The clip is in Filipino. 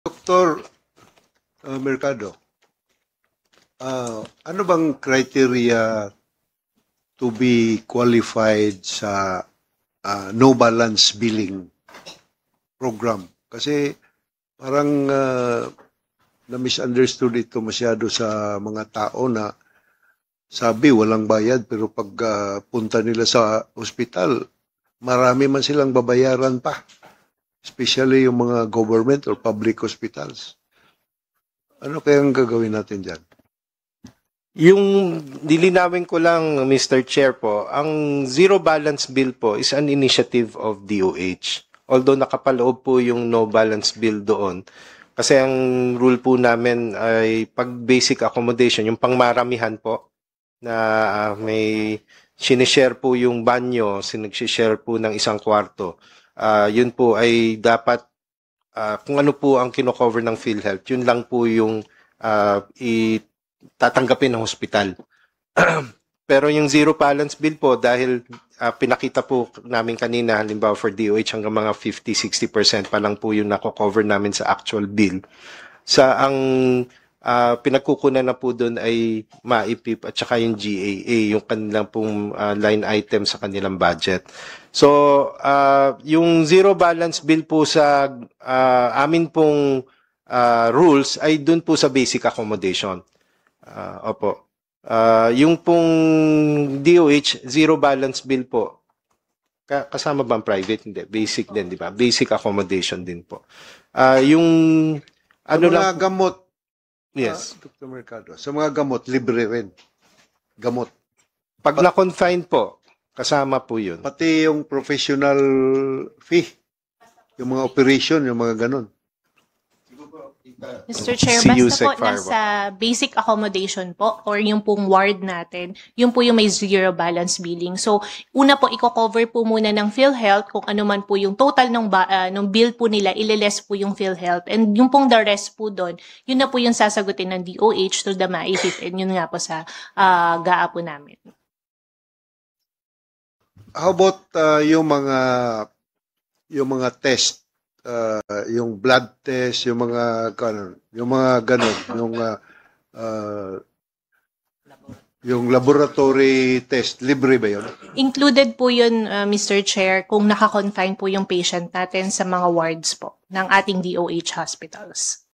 Dr. Mercado, ano bang criteria to be qualified sa no balance billing program? Kasi parang na-misunderstood ito masyado sa mga tao na sabi walang bayad pero pag punta nila sa ospital, marami man silang babayaran pa. Especially yung mga government or public hospitals. Ano kayang gagawin natin dyan? Yung lilinawin ko lang, Mr. Chair po, ang zero balance bill po is an initiative of DOH. Although nakapaloob po yung no balance bill doon. Kasi ang rule po namin ay pag basic accommodation, yung pangmaramihan po, na may sinishare po yung banyo, sinag-share po ng isang kwarto. Yun po ay dapat kung ano po ang kino-cover ng PhilHealth, yun lang po yung tatanggapin ng hospital. Pero yung zero balance bill po, dahil pinakita po namin kanina, halimbawa for DOH hanggang mga 50-60% pa lang po yung nako-cover namin sa actual bill. Sa ang pinagkukunan na po doon ay MAIPIP at saka yung GAA, yung kanilang pong line item sa kanilang budget. So, yung zero balance bill po sa amin pong rules ay doon po sa basic accommodation. Opo. Yung pong DOH, zero balance bill po, kasama ba ang private? Hindi. Basic din, di ba? Basic accommodation din po. Yung ano mga lang, gamot, yes. Dr. Mercado, sa mga gamot, libre rin. Gamot. Pag na-confine po, kasama po yun. Pati yung professional fee, yung mga operation, yung mga ganon. Mr. Chair, basta po nasa basic accommodation po or yung pong ward natin, yung po yung may zero balance billing. So, una po, i-cover po muna ng PhilHealth kung ano man po yung total ng bill po nila, ililess po yung PhilHealth. And yung pong the rest po doon, yun na po yung sasagutin ng DOH through the MAIPIP and yun nga po sa GAA po namin. How about yung mga test? Yung blood test, yung mga ganon, yung laboratory test, libre ba yun? Included po yun, Mr. Chair, kung naka-confine po yung patient natin sa mga wards po ng ating DOH hospitals.